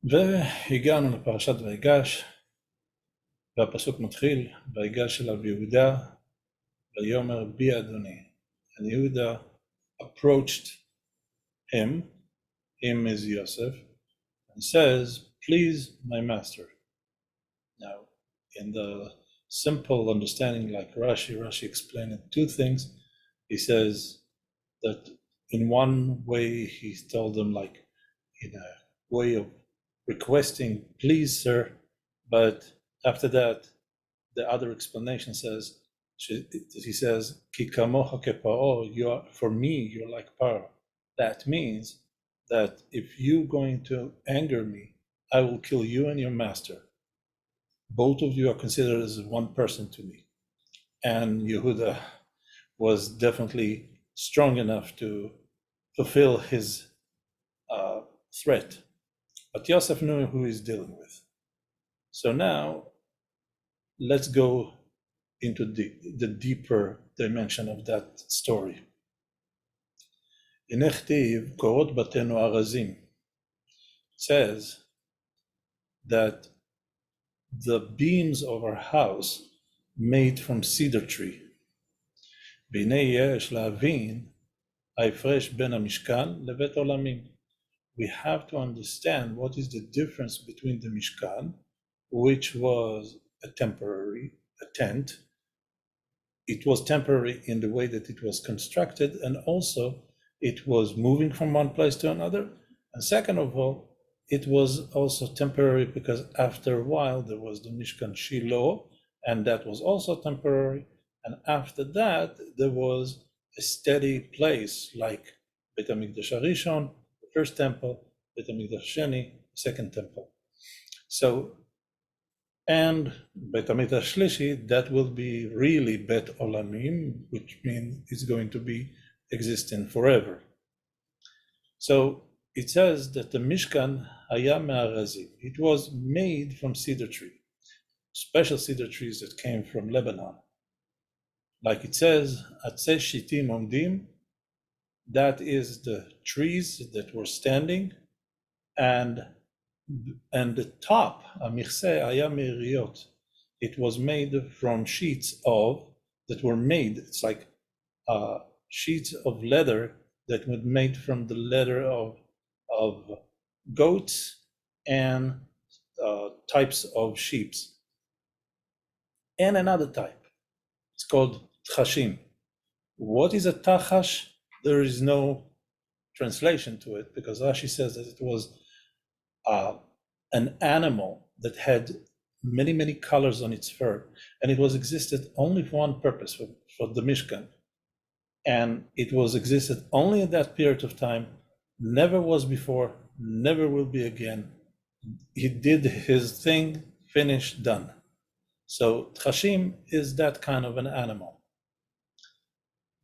והגענו לפרשת ויגש, והפסוק מתחיל, ויגש אליו יהודה, ויאמר בי אדוני. And Yehuda approached him is Yosef, and says, please, my master. Now, in the simple understanding like Rashi explained two things. He says that in one way he told them like in a way of requesting, please, sir, but after that, the other explanation says, he says, Ki kamocha keparo, you are, for me, you're like Paro. That means that if you're going to anger me, I will kill you and your master. Both of you are considered as one person to me. And Yehuda was definitely strong enough to fulfill his threat. But Yosef knew who he's dealing with. So now, let's go into the deeper dimension of that story. הנה כתיב, קורות בתינו ארזים. Says that the beams of our house made from cedar tree. והנה יש להבין ההפרש בין המשכן לבית עולמים. We have to understand what is the difference between the Mishkan, which was a tent. It was temporary in the way that it was constructed, and also it was moving from one place to another. And second of all, it was also temporary because after a while there was the Mishkan Shiloh, and that was also temporary. And after that, there was a steady place like Beit HaMikdash HaRishon, the first temple, Beit HaMikdash Sheni, second temple. So, and Beit HaMikdash Shlishi, that will be really Bet Olamim, which means it's going to be existing forever. So it says that the Mishkan haya me'arazim. It was made from cedar tree, special cedar trees that came from Lebanon. Like it says, Atzeh Shitim Omdim, that is the trees that were standing, and the top, Amichseh haya me'iriot, it was made from sheets that were made, it's like sheets of leather that were made from the leather of goats and types of sheep. And another type, it's called tchashim. What is a tachash? There is no translation to it because Rashi says that it was an animal that had many, many colors on its fur, and it was existed only for one purpose, for the Mishkan. And it was existed only in that period of time, never was before, never will be again. He did his thing, finished, done. So Tchashim is that kind of an animal.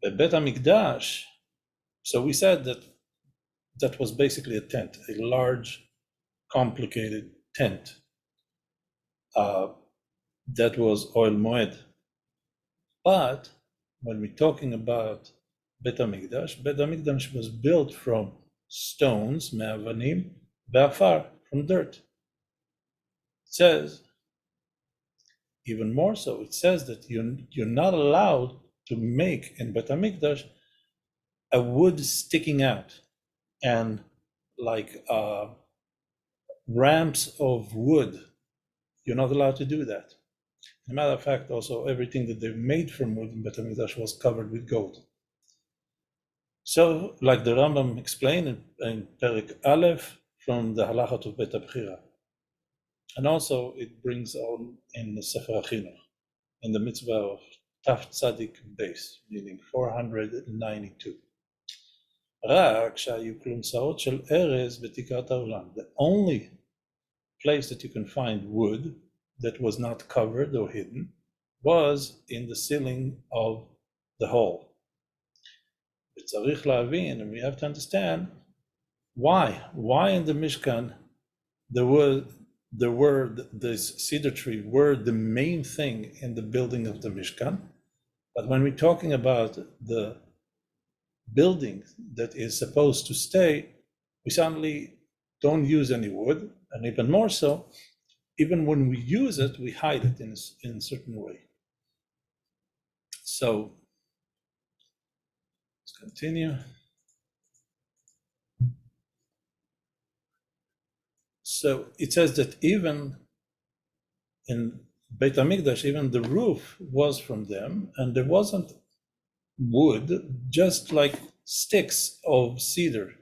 The Bet HaMikdash, so we said that was basically a tent, a large, complicated tent. That was Oil Moed. But when we're talking about Bet HaMikdash was built from stones, me'avanim, ve'afar, from dirt. It says, even more so, it says that you're not allowed to make in Bet HaMikdash a wood sticking out and like ramps of wood. You're not allowed to do that. As a matter of fact, also everything that they made from wood in Bet HaMikdash was covered with gold. So, like the Rambam explained in Perik Aleph from the Halachot of Bet HaBchira. And also it brings on in the Sefer HaChinuch, in the mitzvah of Taf Tzadik Beis, meaning 492. רק שהיו כלונסאות של ארז בתקרת העולם. The only place that you can find wood that was not covered or hidden was in the ceiling of the hall. וצריך להבין, and we have to understand why in the Mishkan there were this cedar tree were the main thing in the building of the Mishkan. But when we're talking about the building that is supposed to stay, we suddenly don't use any wood, and even more so, even when we use it, we hide it in a certain way. So let's continue. So it says that even in Beit HaMikdash, even the roof was from them, and there wasn't wood, just like sticks of cedar.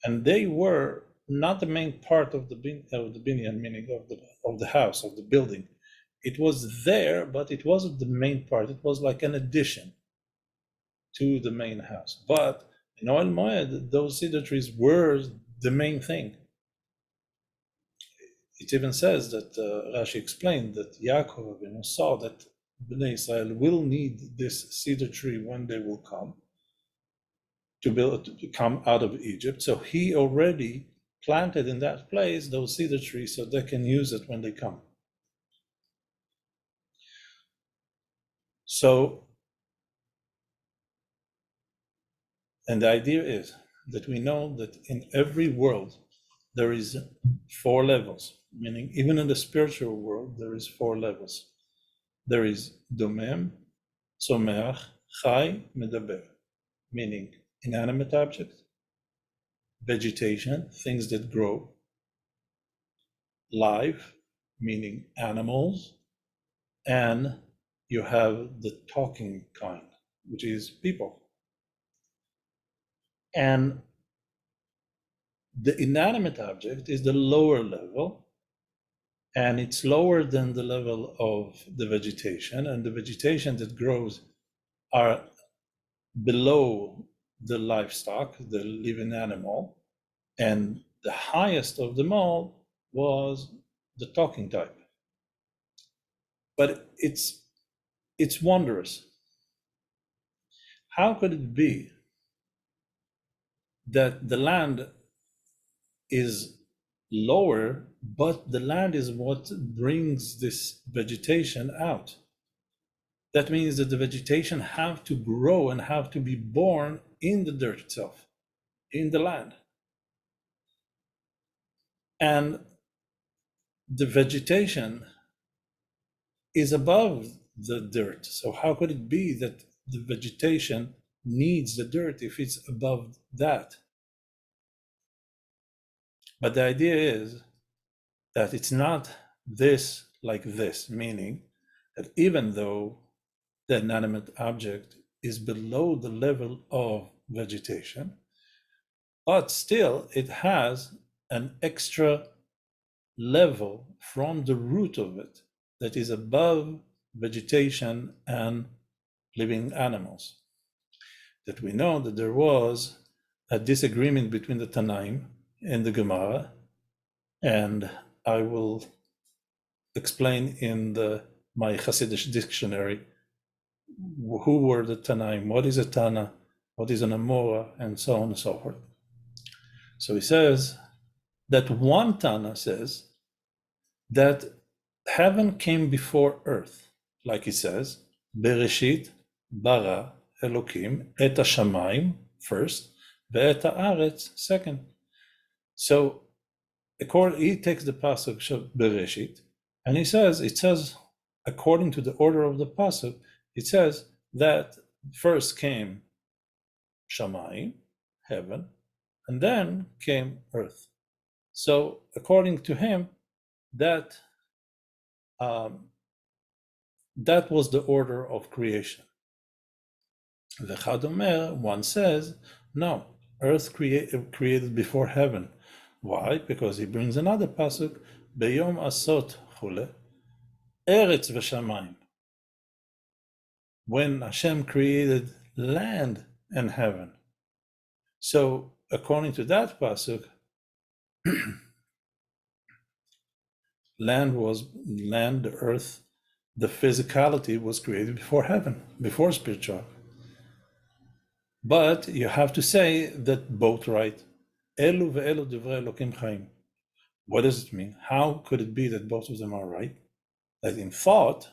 And they were not the main part of the binyan, meaning of the house, of the building. It was there, but it wasn't the main part. It was like an addition to the main house. But in Oel Moed, those cedar trees were the main thing. It even says that Rashi explained that Yaakov saw that Bnei Israel will need this cedar tree when they will come to come out of Egypt. So he already planted in that place those cedar trees so they can use it when they come. So, and the idea is that we know that in every world there is 4 levels, meaning even in the spiritual world there is 4 levels. There is domem, tzomeach, chai, medaber, meaning inanimate objects, vegetation, things that grow, life, meaning animals, and you have the talking kind, which is people. And the inanimate object is the lower level, and it's lower than the level of the vegetation, and the vegetation that grows are below the livestock, the living animal, and the highest of them all was the talking type. But it's wondrous. How could it be that the land is lower, but the land is what brings this vegetation out? That means that the vegetation have to grow and have to be born in the dirt itself, in the land. And the vegetation is above the dirt. So how could it be that the vegetation needs the dirt if it's above that? But the idea is that it's not this like this, meaning that even though the inanimate object is below the level of vegetation, but still it has an extra level from the root of it that is above vegetation and living animals. That we know that there was a disagreement between the Tanaim and the Gemara, and I will explain in my Chassidus dictionary who were the Tanaim, what is a Tana, what is an Amora, and so on and so forth. So he says that one Tana says that heaven came before earth, like he says, Bereshit bara Elokim et hashamayim first, ve'et haaretz second. So he takes the pasuk Bereshit, and it says, according to the order of the pasuk, it says that first came Shamayim, heaven, and then came earth. So according to him, that was the order of creation. The Chadomer, one says, no, earth created before heaven. Why? Because he brings another pasuk, Beyom asot chule, eretz v'shamayim. When Hashem created land and heaven. So according to that pasuk, the earth, the physicality was created before heaven, before spiritual. But you have to say that both right. Elu ve'elu divrei Elokim chaim. What does it mean? How could it be that both of them are right? That in thought,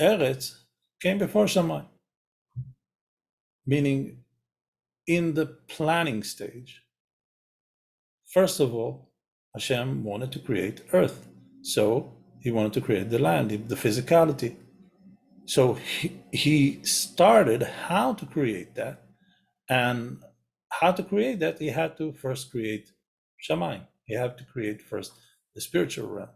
Eretz came before Shammai. Meaning, in the planning stage, First of all, Hashem wanted to create earth. So he wanted to create the land, the physicality. So he started how to create that. And how to create that, he had to first create Shamayim. He had to create first the spiritual realm.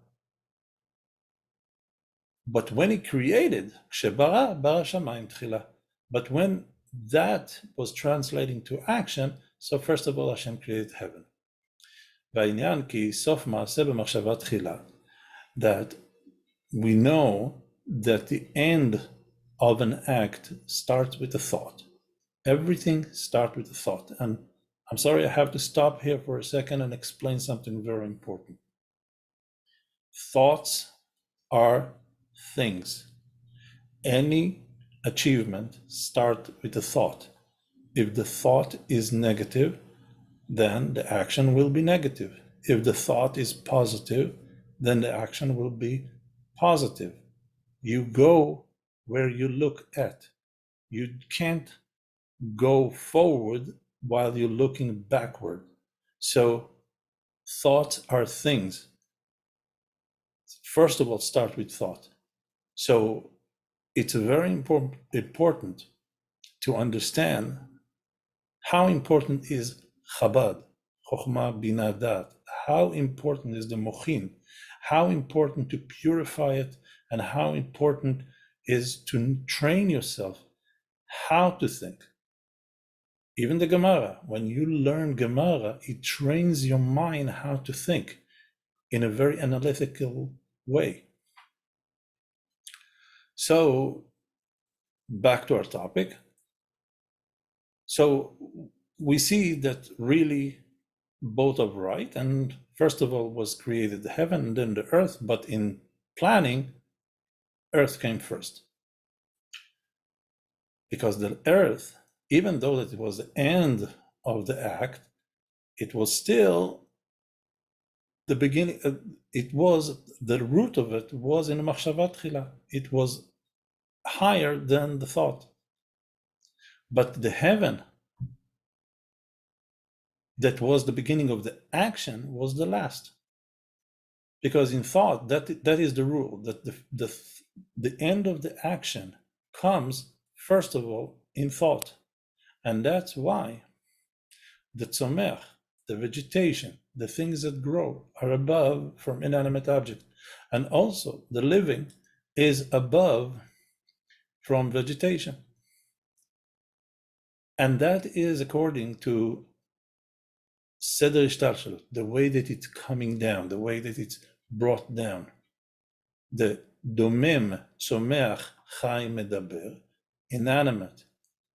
But when he created, Shebara, bara Shamayim tchila. But when that was translating to action, so first of all, Hashem created heaven. Va'inyan ki sof ma'aseh b'machshava tchila. That we know that the end of an act starts with a thought. Everything starts with a thought. And I'm sorry, I have to stop here for a second and explain something very important. Thoughts are things. Any achievement starts with a thought. If the thought is negative, then the action will be negative. If the thought is positive, then the action will be positive. You go where you look at. You can't go forward while you're looking backward. So thoughts are things. First of all, start with thought. So it's very important to understand how important is Chabad, Chokhmah Binah Dat, how important is the Mochin, how important to purify it, and how important is to train yourself how to think. Even the Gemara, when you learn Gemara, it trains your mind how to think in a very analytical way. So, back to our topic. So, we see that really both are right. And first of all was created the heaven and then the earth, but in planning, earth came first. Because the earth, even though that it was the end of the act, it was still the beginning. It was the root of it was in machshava tchila. It was higher than the thought. But the heaven that was the beginning of the action was the last. Because in thought, that is the rule, that the end of the action comes first of all in thought. And that's why the tzomech, the vegetation, the things that grow are above from inanimate objects. And also the living is above from vegetation. And that is according to Seder Ishtalshalut, the way that it's coming down, the way that it's brought down. The domem, tzomeach, chai, medaber, inanimate,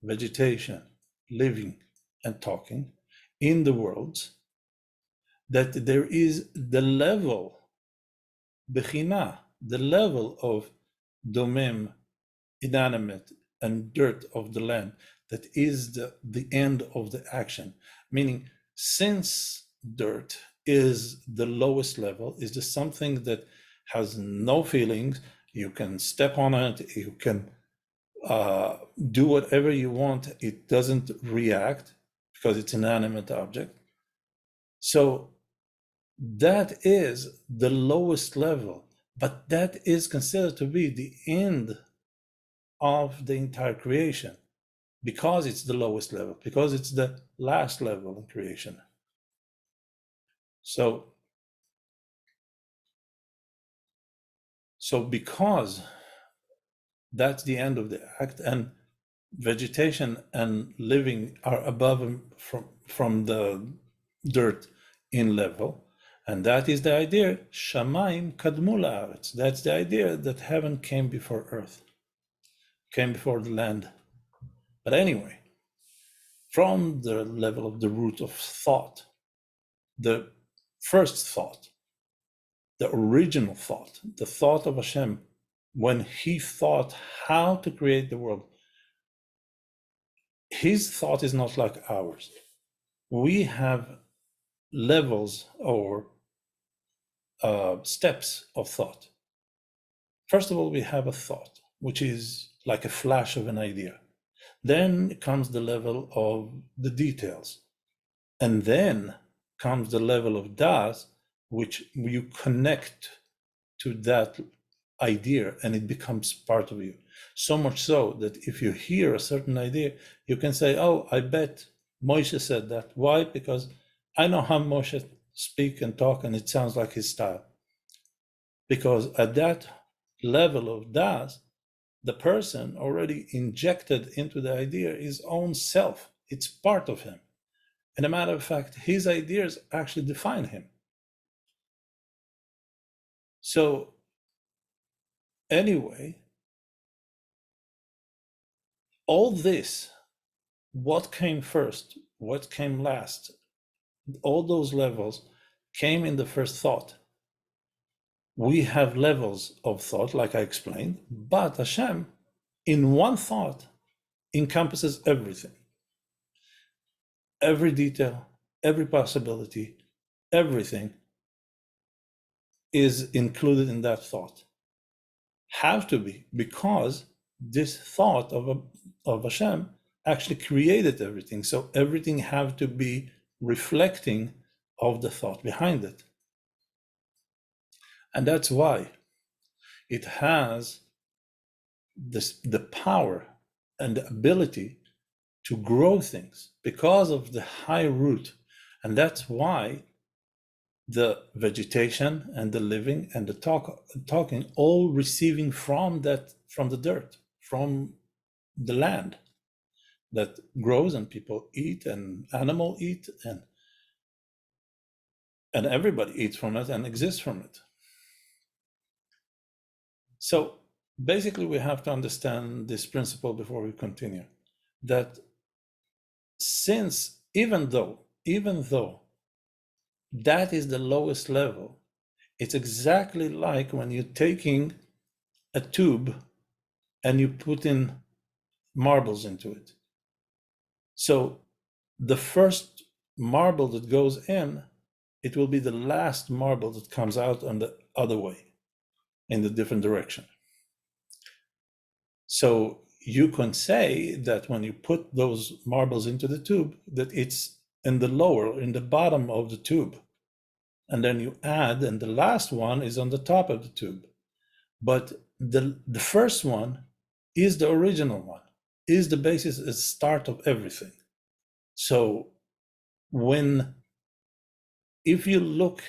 vegetation, living and talking in the world, that there is the level, bechina, the level of domem, inanimate, and dirt of the land, that is the end of the action. Meaning, since dirt is the lowest level, is just something that has no feelings, you can step on it, you can do whatever you want, it doesn't react because it's an inanimate object. So that is the lowest level, but that is considered to be the end of the entire creation because it's the lowest level, because it's the last level in creation. So because that's the end of the act, and vegetation and living are above from the dirt in level, and that is the idea, Shamayim kadmu la'aretz. That's the idea that heaven came before earth, came before the land. But anyway, from the level of the root of thought, the first thought, the original thought, the thought of Hashem, when he thought how to create the world, his thought is not like ours. We have levels or steps of thought. First of all, we have a thought, which is like a flash of an idea. Then comes the level of the details. And then comes the level of das, which you connect to that idea and it becomes part of you. So much so that if you hear a certain idea, you can say, oh, I bet Moshe said that. Why? Because I know how Moshe speak and talk and it sounds like his style. Because at that level of das, the person already injected into the idea his own self. It's part of him. And a matter of fact, his ideas actually define him. So anyway, all this, what came first, what came last, all those levels came in the first thought. We have levels of thought, like I explained, but Hashem, in one thought, encompasses everything. Every detail, every possibility, everything is included in that thought. Have to be, because this thought of Hashem actually created everything. So everything have to be reflecting of the thought behind it. And that's why it has the power and the ability to grow things because of the high root. And that's why the vegetation and the living and the talking all receiving from the dirt, from the land that grows and people eat and animal eat and everybody eats from it and exists from it. So basically we have to understand this principle before we continue, that since even though that is the lowest level, it's exactly like when you're taking a tube and you put in marbles into it. So the first marble that goes in, it will be the last marble that comes out on the other way, in the different direction. So you can say that when you put those marbles into the tube, that it's in the bottom of the tube. And then you add, and the last one is on the top of the tube. But the first one is the original one, is the basis, is the start of everything. So if you look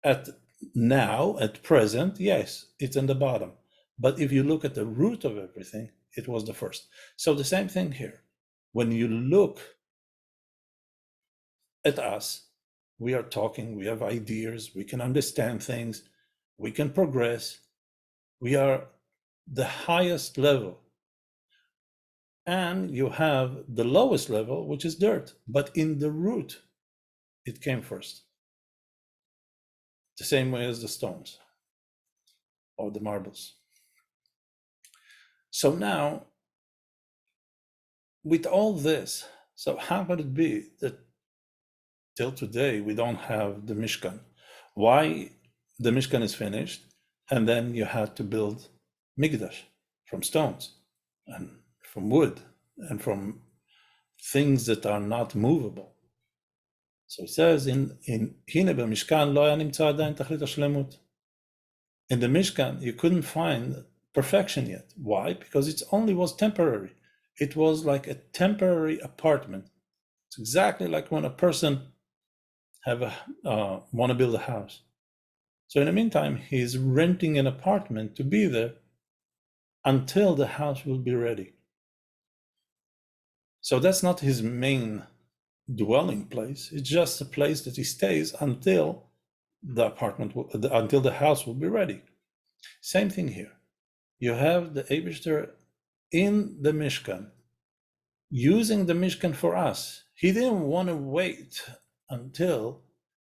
at now, at present, yes, it's in the bottom. But if you look at the root of everything, it was the first. So the same thing here. When you look at us, we are talking, we have ideas, we can understand things, we can progress. We are the highest level. And you have the lowest level, which is dirt. But in the root, it came first. The same way as the stones or the marbles. So now, with all this, so how could it be that till today we don't have the Mishkan? Why the Mishkan is finished and then you had to build Mikdash from stones and from wood and from things that are not movable? So it says in Hine b'Mishkan lo haya nimtza adayin tachlit hashlemut. In the Mishkan, you couldn't find perfection yet. Why? Because it only was temporary. It was like a temporary apartment. It's exactly like when a person want to build a house. So in the meantime, he's renting an apartment to be there until the house will be ready. So that's not his main dwelling place. It's just a place that he stays until until the house will be ready. Same thing here. You have the Eibishter in the Mishkan, using the Mishkan for us. He didn't want to wait until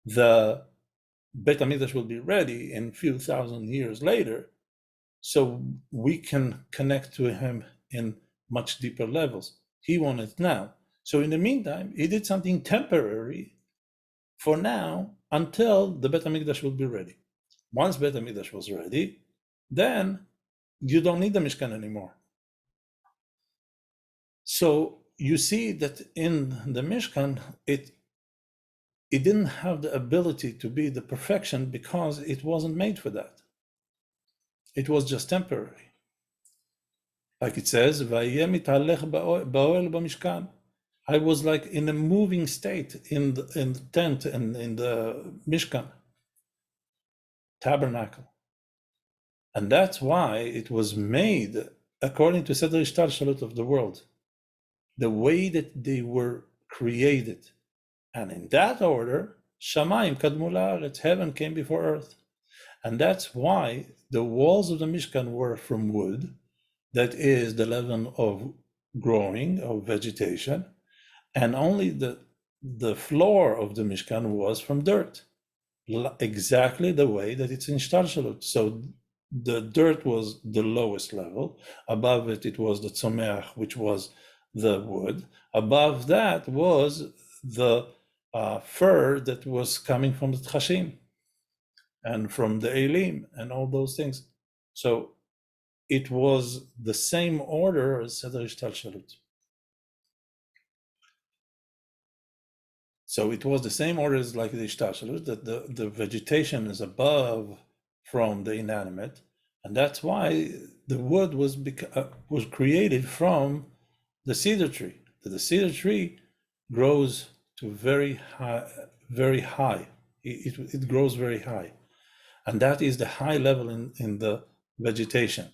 the Beit HaMikdash will be ready in a few thousand years later, so we can connect to him in much deeper levels. He wanted it now. So in the meantime, he did something temporary for now until the Beit HaMikdash will be ready. Once Beit HaMikdash was ready, then you don't need the Mishkan anymore. So you see that in the Mishkan, it it didn't have the ability to be the perfection because it wasn't made for that. It was just temporary. Like it says, I was like in a moving state in the tent and in the Mishkan, tabernacle. And that's why it was made according to Seder Ishtalshalut of the world, the way that they were created. And in that order, Shamayim kadmu la'aretz, heaven came before earth. And that's why the walls of the Mishkan were from wood, that is the level of growing, of vegetation, and only the floor of the Mishkan was from dirt, exactly the way that it's in Shtalshalut. So the dirt was the lowest level. Above it, it was the tzomeach, which was the wood. Above that was the fur that was coming from the tchashim and from the elim and all those things. So it was the same order as Seder Ishtalshalut. So it was the same order as like the Ishtalshalut, that the vegetation is above from the inanimate, and that's why the wood was created from the cedar tree. The cedar tree grows to very high. It grows very high, and that is the high level in the vegetation,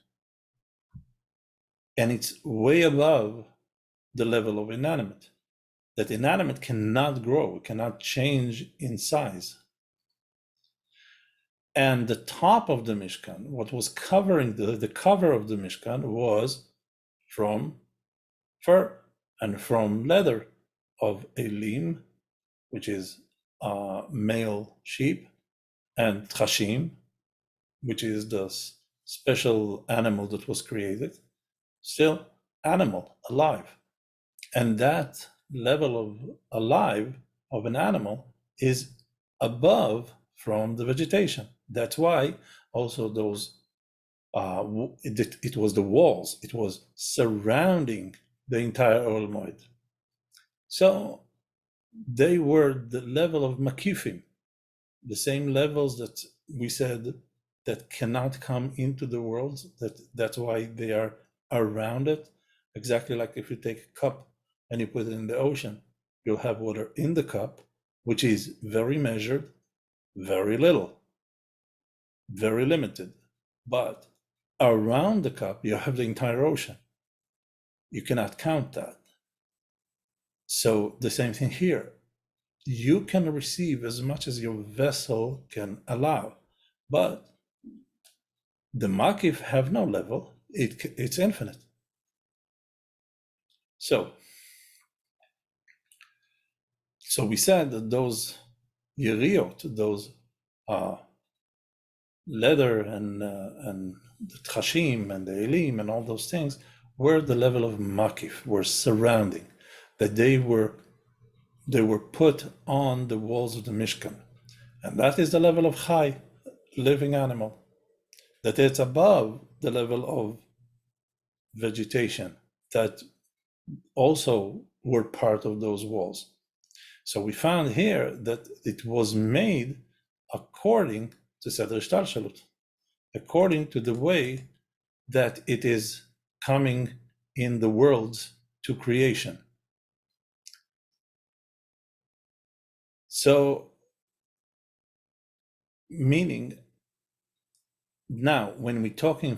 and it's way above the level of inanimate. That inanimate cannot grow, cannot change in size. And the top of the Mishkan, what was covering the cover of the Mishkan, was from fur and from leather of elim, which is male sheep, and tchashim, which is the special animal that was created, still animal, alive. And that level of alive of an animal is above from the vegetation. That's why also those, it was the walls, it was surrounding the entire Oel Moed. So they were the level of makifim, the same levels that we said that cannot come into the world, that's why they are around it. Exactly like if you take a cup and you put it in the ocean, you'll have water in the cup, which is very measured, very little, very limited. But around the cup, you have the entire ocean. You cannot count that. So the same thing here. You can receive as much as your vessel can allow, but the makif have no level. It's infinite. So we said that those yeriot, those leather and the tchashim and the elim and all those things were the level of makif, were surrounding, that they were put on the walls of the Mishkan. And that is the level of chai, living animal, that it's above the level of vegetation that also were part of those walls. So we found here that it was made according to Seder Ishtalshalut, according to the way that it is coming in the worlds to creation. So, meaning, now when we're talking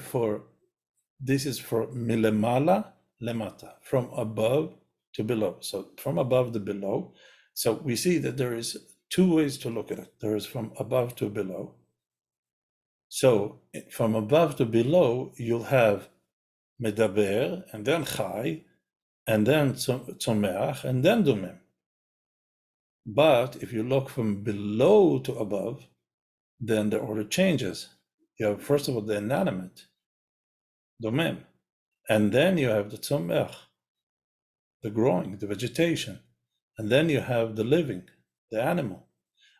this is for milemala lemata, from above to below. So from above to below. So we see that there is two ways to look at it. There is from above to below. So from above to below, you'll have medaber, and then chai, and then tzomeach, and then domem. But if you look from below to above, then the order changes. You have, first of all, the inanimate, domem, and then you have the tzomeach, the growing, the vegetation, and then you have the living, the animal,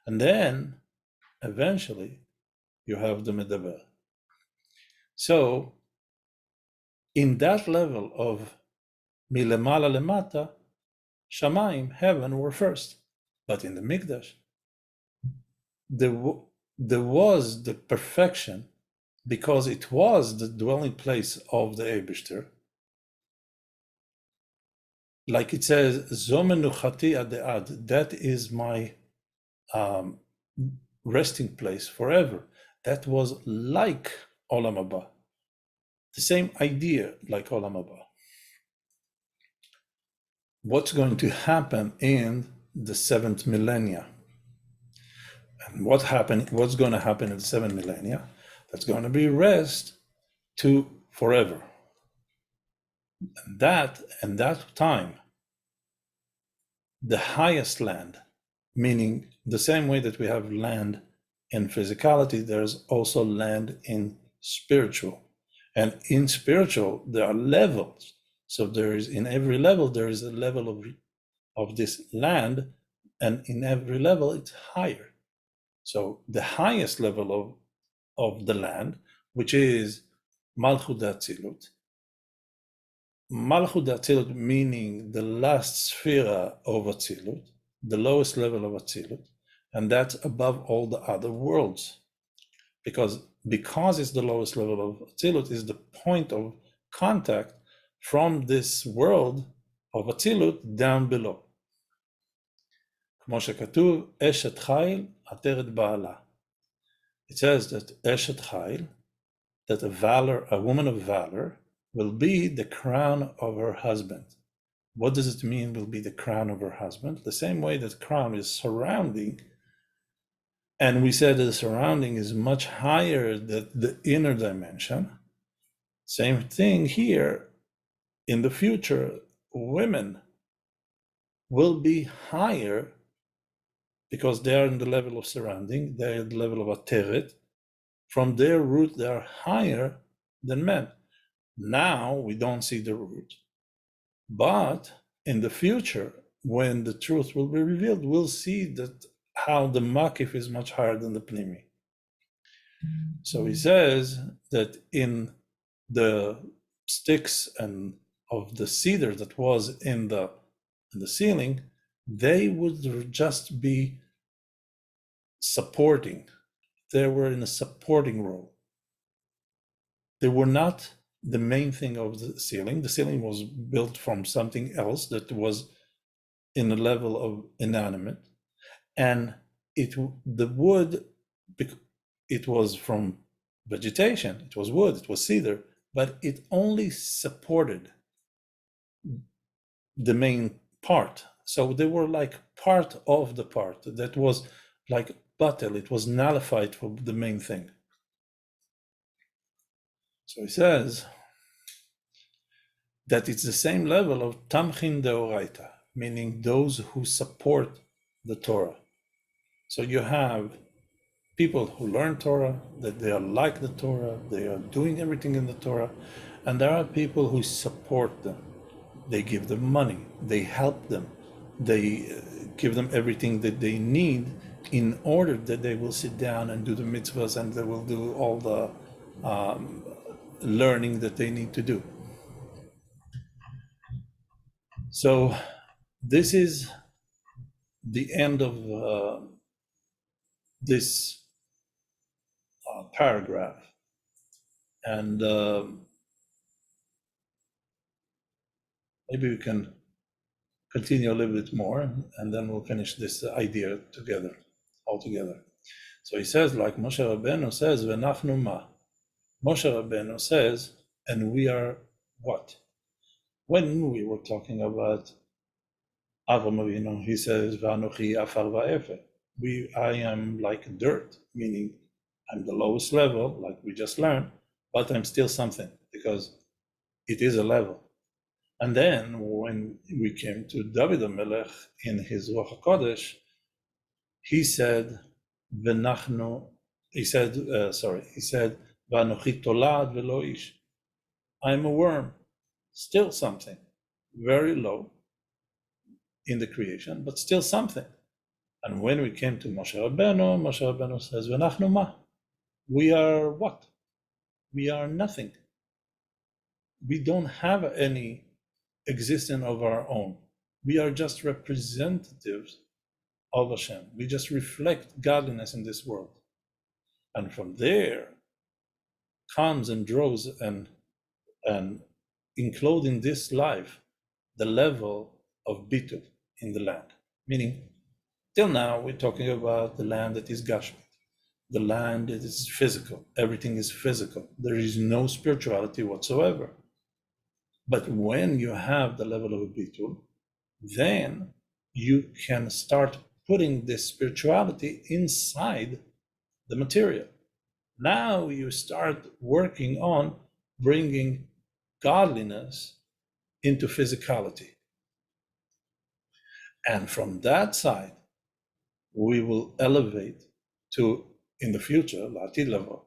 and then eventually you have the medaber. So in that level of milemala lemata, shamayim, heaven, were first. But in the Mikdash, there was the perfection because it was the dwelling place of the Eibishter. Like it says, Zo menuchati ad de'ad, that is my resting place forever. That was like Olam Haba, the same idea like Olam Haba. What's going to happen in the seventh millennia? And what's going to happen in the seventh millennia? That's going to be rest to forever. And that time, the highest land, meaning the same way that we have land in physicality, there's also land in spiritual. And in spiritual, there are levels. So there is, in every level, there is a level of this land, and in every level, it's higher. So the highest level of the land, which is Malchut Atzilut. Malchut Atzilut meaning the last sphere of Atzilut, the lowest level of Atzilut, and that's above all the other worlds. Because it's the lowest level of Atzilut, is the point of contact from this world of Atzilut down below. כמו שכתוב, אשת חיל עטרת בעלה. It says that Eshet Chayil, that a woman of valor, will be the crown of her husband. What does it mean, will be the crown of her husband? The same way that crown is surrounding, and we said that the surrounding is much higher than the inner dimension. Same thing here, in the future, women will be higher because they are in the level of surrounding, they are at the level of Ateret. From their root, they are higher than men. Now we don't see the root, but in the future, when the truth will be revealed, we'll see that how the makif is much higher than the pnimi. So he says that in the sticks and of the cedar that was in the ceiling, they would just be supporting. They were in a supporting role. They were not the main thing of the ceiling. The ceiling was built from something else that was in a level of inanimate, and the wood, it was from vegetation. It was wood. It was cedar, but it only supported the main part. So they were like part of the part that was like batel. It was nullified for the main thing. So he says that it's the same level of tamchin deoraita, meaning those who support the Torah. So you have people who learn Torah, that they are like the Torah, they are doing everything in the Torah, and there are people who support them. They give them money, they help them, they give them everything that they need in order that they will sit down and do the mitzvahs, and they will do all the learning that they need to do. So this is the end of this paragraph, and maybe we can continue a little bit more, and then we'll finish this idea all together. So he says, like Moshe Rabbeinu says, "V'nachnu ma." Moshe Rabbeinu says, and we are what? When we were talking about Avram Avinu, he says, "V'anochi afar va'efer." I am like dirt, meaning I'm the lowest level, like we just learned, but I'm still something because it is a level. And then when we came to David HaMelech in his Ruach HaKodesh, he said, "V'nachnu." He said, "V'anochi tolad v'lo ish." I'm a worm, still something, very low in the creation, but still something. And when we came to Moshe Rabbeinu says, "V'nachnu ma." We are what? We are nothing. We don't have any existence of our own. We are just representatives of Hashem. We just reflect godliness in this world. And from there comes and draws and include in this life the level of bitul in the land. Meaning, till now we're talking about the land that is gashmi, the land that is physical. Everything is physical. There is no spirituality whatsoever. But when you have the level of bitul, then you can start putting this spirituality inside the material. Now you start working on bringing godliness into physicality. And from that side, we will elevate to, in the future, לעתיד לבוא,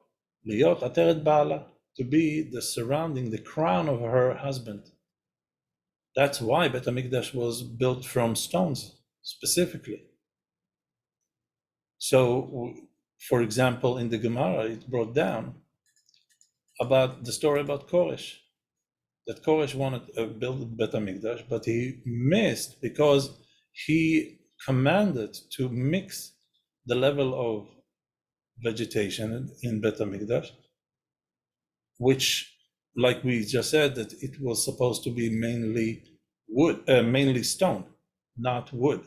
להיות עטרת בעלה, to be the surrounding, the crown of her husband. That's why Bet HaMikdash was built from stones, specifically. So, for example, in the Gemara, it brought down about the story about Koresh, that Koresh wanted to build Bet HaMikdash, but he missed because he commanded to mix the level of vegetation in Bet HaMikdash, which, like we just said, that it was supposed to be mainly wood, mainly stone, not wood,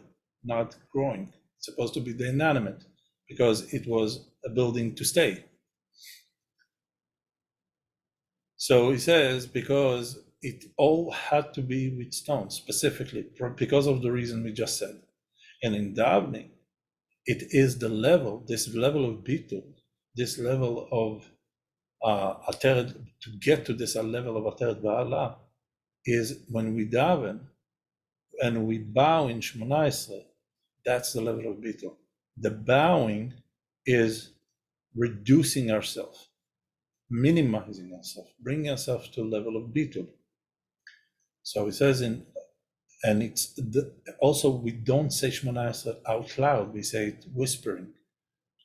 not growing. It's supposed to be the inanimate, because it was a building to stay. So he says, because it all had to be with stone, specifically, because of the reason we just said. And in davening, it is the level, this level of bitul, this level of ateret, to get to this level of ateret ba'ala, is when we daven and we bow in Shemona Esrei. That's the level of bitul. The bowing is reducing ourselves, minimizing ourselves, bringing ourselves to a level of bitul. So it says and it's also, we don't say Shemona Esrei out loud, we say it whispering,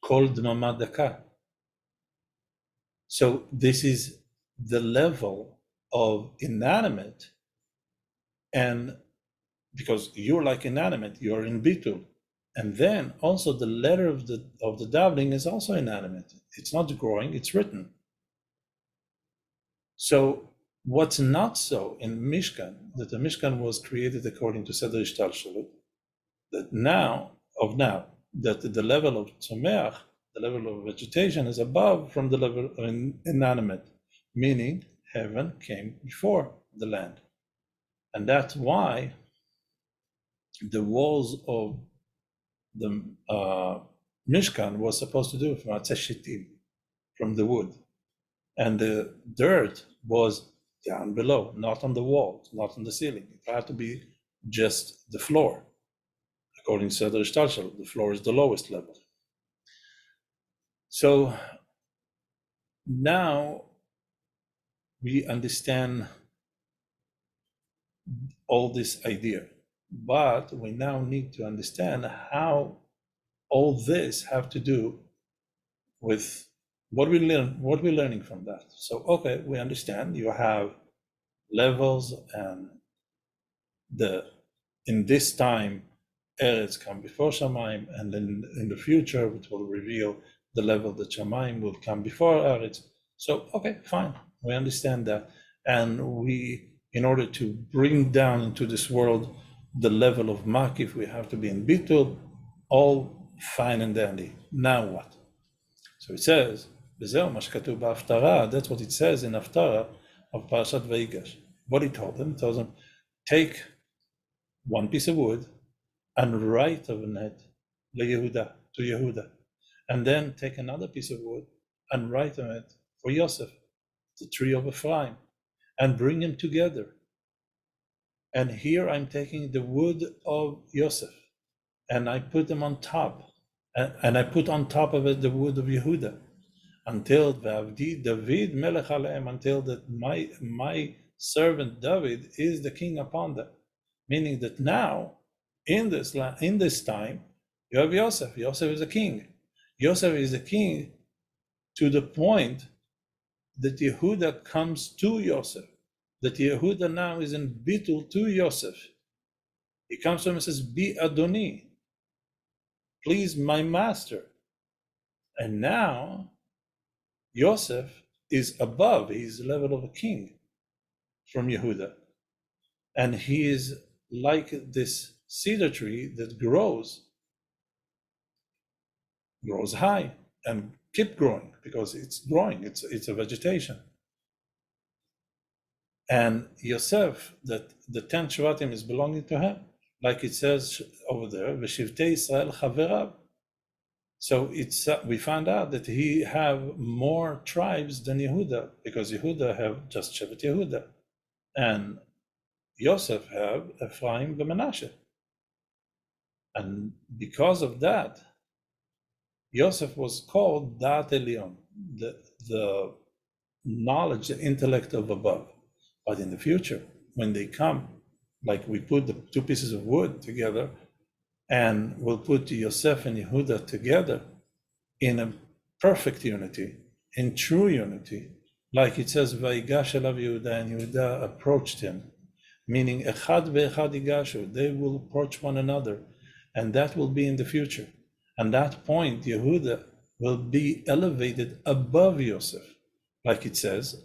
kol dmama daka. So this is the level of inanimate, and because you're like inanimate, you're in bitul. And then also the letter of the davening is also inanimate. It's not growing, it's written. So what's not so in Mishkan, that the Mishkan was created according to Seder Ishtalshalut, that now, that the level of Tzomeach, the level of vegetation is above from the level of inanimate, meaning heaven came before the land. And that's why the walls of the Mishkan was supposed to do from Atzeshitim, from the wood. And the dirt was down below, not on the wall, not on the ceiling. It had to be just the floor. According to Seder Ishtalshalut, the floor is the lowest level. So now we understand all this idea, but we now need to understand how all this have to do with what we learn, what we're learning from that. So, okay, we understand you have levels, and in this time, Eretz come before Shamayim, and then in the future, it will reveal the level that Shamayim will come before Eretz. So, okay, fine, we understand that. And we, in order to bring down into this world the level of Makif, we have to be in Bitul, all fine and dandy. Now what? So it says, that's what it says in Haftarah of Parashat Yigash. What he told them? He told them, take one piece of wood and write on it to Yehuda, and then take another piece of wood and write on it for Yosef, the tree of Ephraim, and bring them together. And here I'm taking the wood of Yosef, and I put them on top, and I put on top of it the wood of Yehuda, until David Melech Aleim, until that my servant David is the king upon them. Meaning that now, in this time, you have Yosef. Yosef is a king. Yosef is a king to the point that Yehuda comes to Yosef. That Yehuda now is in bitul to Yosef. He comes to him and says, Bi Adoni. please my master. And now Yosef is above, he's the level of a king from Yehuda. And he is like this cedar tree that grows high and keep growing, because it's growing, it's a vegetation. And Yosef, that the 10 Shvatim is belonging to him, like it says over there, V'shivtei Israel chaverav. So we found out that he have more tribes than Yehuda, because Yehuda have just Shevet Yehuda, and Yosef have Ephraim and Menashe. And because of that, Yosef was called Da'at Elyon, the knowledge, the intellect of above. But in the future, when they come, like we put the two pieces of wood together, and we'll put Yosef and Yehuda together in a perfect unity, in true unity, like it says, Yigash elav Yehuda, and Yehuda approached him, meaning echad ve'echad yigashu, they will approach one another, and that will be in the future. And that point, Yehuda will be elevated above Yosef, like it says,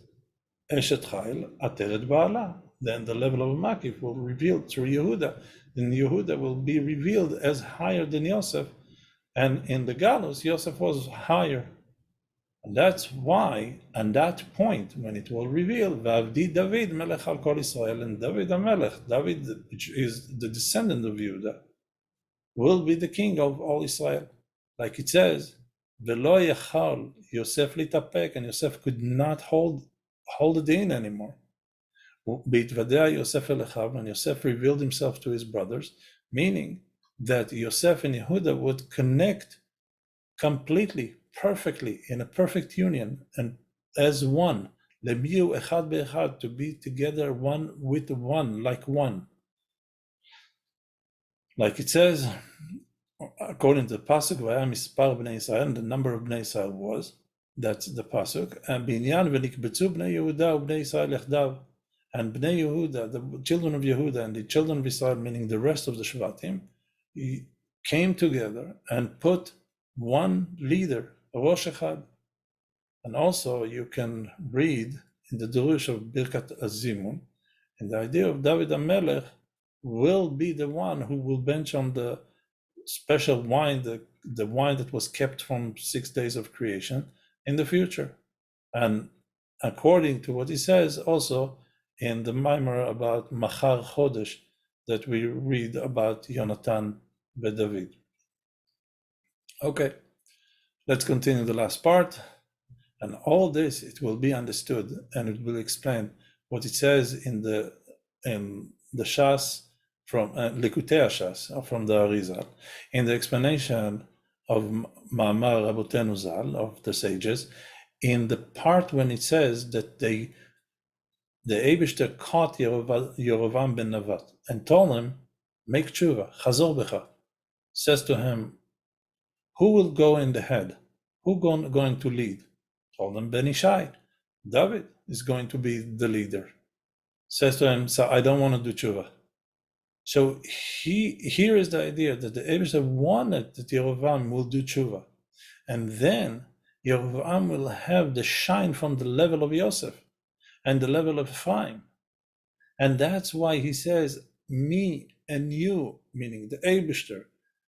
Eshet Chayil ateret ba'ala. Then the level of Makif will reveal through Yehuda. Then Yehuda will be revealed as higher than Yosef. And in the Galus, Yosef was higher. And that's why, at that point, when it will reveal, V'avdi David melech al kol Israel, and David HaMelech, David, which is the descendant of Yehuda, will be the king of all Israel. Like it says, V'lo yachal Yosef litapek, and Yosef could not hold it in anymore. Beitvadea Yosef elechav, and Yosef revealed himself to his brothers, meaning that Yosef and Yehuda would connect completely, perfectly, in a perfect union, and as one. Lebiu echad be'echad, to be together one with one, like one. Like it says, according to the pasuk, Vayam mispar bnei Israel, and the number of bnei Israel was, that's the pasuk, and binyan v'nikbetzu bnei Yehuda u'bnei Israel yachdav, and bnei Yehuda, the children of Yehuda, and the children of Israel, meaning the rest of the Shvatim, came together and put one leader, Rosh Echad. And also you can read in the Durush of Birkat Azimun, and the idea of David HaMelech will be the one who will bench on the special wine, the wine that was kept from 6 days of creation in the future. And according to what he says also in the Mimer about Machar Chodesh that we read about Yonatan David. Okay, let's continue the last part. And all this, it will be understood, and it will explain what it says in the Shas from Likutei Shas from the Arizal, in the explanation of Ma'amar Rabotenu Zal, of the sages, in the part when it says that the Eibishter caught Yerovam ben Navat and told him, make tshuva, chazor becha, says to him, who will go in the head? Who going to lead? Told him Ben Ishai, David is going to be the leader. Says to him, so I don't want to do tshuva. So here is the idea that the Eibishter wanted that Yerovam will do tshuva. And then Yerovam will have the shine from the level of Yosef and the level of Ephraim. And that's why he says, me and you, meaning the Eibishter,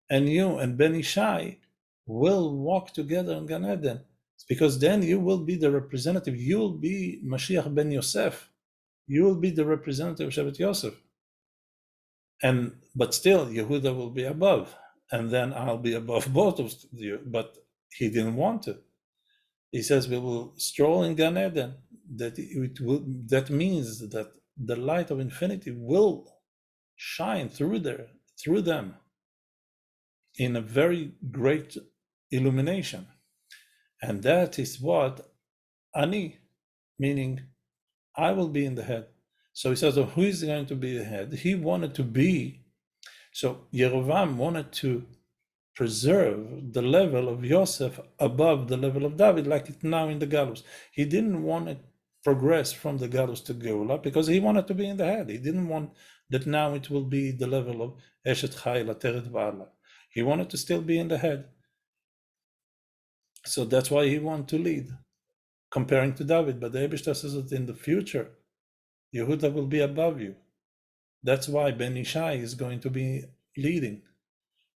and you and Ben Ishai will walk together in Gan Eden. It's because then you will be the representative. You will be Mashiach ben Yosef. You will be the representative of Shevet Yosef. But still, Yehuda will be above. And then I'll be above both of you. But he didn't want to. He says, we will stroll in Gan Eden. That means that the light of infinity will shine through them in a very great illumination. And that is what Ani, meaning I will be in the head. So he says, so who is going to be the head? He wanted to be, so Yerovam wanted to preserve the level of Yosef above the level of David, like it now in the Galus. He didn't want to progress from the Galus to Geula because he wanted to be in the head. He didn't want that now it will be the level of Eshet Chayil ateret ba'ala. He wanted to still be in the head. So that's why he wanted to lead, comparing to David. But the Eibishter says that in the future, Yehuda will be above you. That's why Ben Ishai is going to be leading.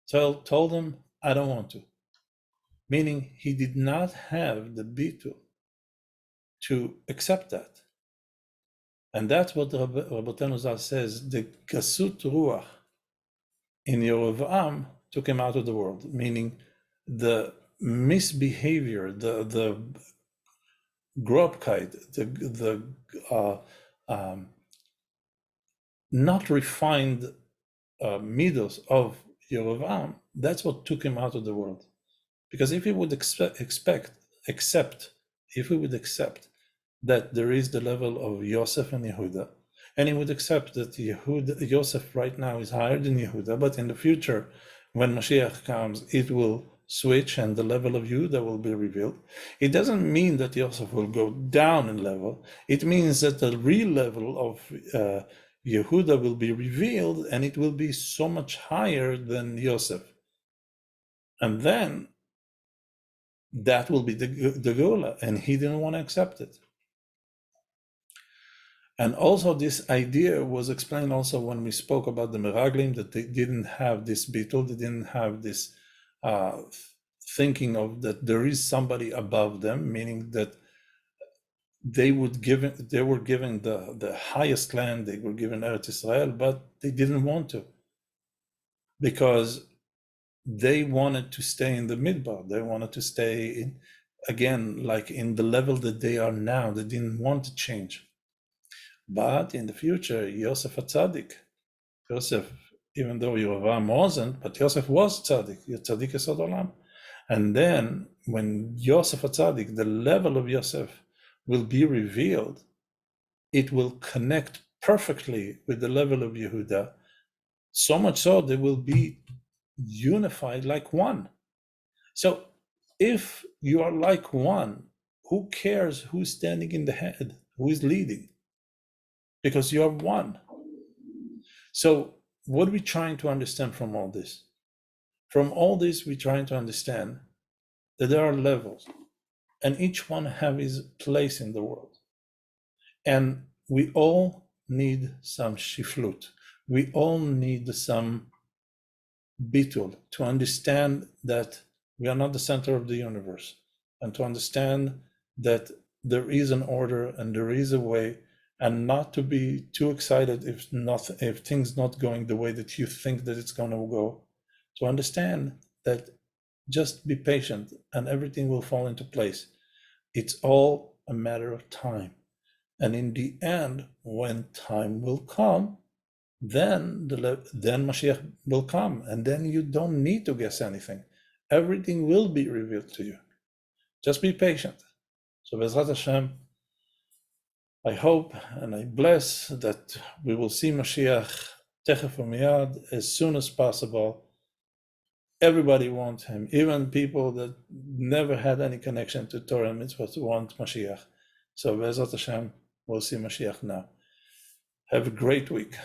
So told him, I don't want to. Meaning he did not have the bitul to accept that. And that's what Rabbeinu Zal says, the gasut ruach in Yerovam took him out of the world, meaning the misbehavior, the grobkeit, the not refined midos of Yerovam, that's what took him out of the world. Because if he would accept that there is the level of Yosef and Yehuda, and he would accept that Yosef right now is higher than Yehuda, but in the future, when Mashiach comes, it will switch and the level of Yehuda will be revealed. It doesn't mean that Yosef will go down in level. It means that the real level of Yehuda will be revealed, and it will be so much higher than Yosef. And then that will be the Geula, and he didn't want to accept it. And also this idea was explained also when we spoke about the Meraglim, that they didn't have this bitul, they didn't have this thinking of that there is somebody above them, meaning that they were given the highest land, they were given Eretz Israel, but they didn't want to, because they wanted to stay in the Midbar. They wanted to stay in, again, like in the level that they are now. They didn't want to change. But in the future, Yosef a tzaddik. Yosef, even though Yerovam wasn't, but Yosef was tzaddik. Tzaddik esod olam. And then when Yosef a tzaddik, the level of Yosef will be revealed, it will connect perfectly with the level of Yehuda. So much so they will be unified like one. So if you are like one, who cares who's standing in the head, who is leading? Because you are one. So what are we trying to understand from all this? From all this, we're trying to understand that there are levels, and each one have his place in the world. And we all need some shiflut. We all need some bitul to understand that we are not the center of the universe, and to understand that there is an order and there is a way, and not to be too excited if things not going the way that you think that it's going to go. To understand that just be patient and everything will fall into place. It's all a matter of time. And in the end, when time will come, then Mashiach will come, and then you don't need to guess anything. Everything will be revealed to you. Just be patient. So Bezrat Hashem, I hope and I bless that we will see Mashiach techef umiyad as soon as possible. Everybody wants him, even people that never had any connection to Torah and mitzvot want Mashiach. So Bezrat Hashem, we'll see Mashiach now. Have a great week.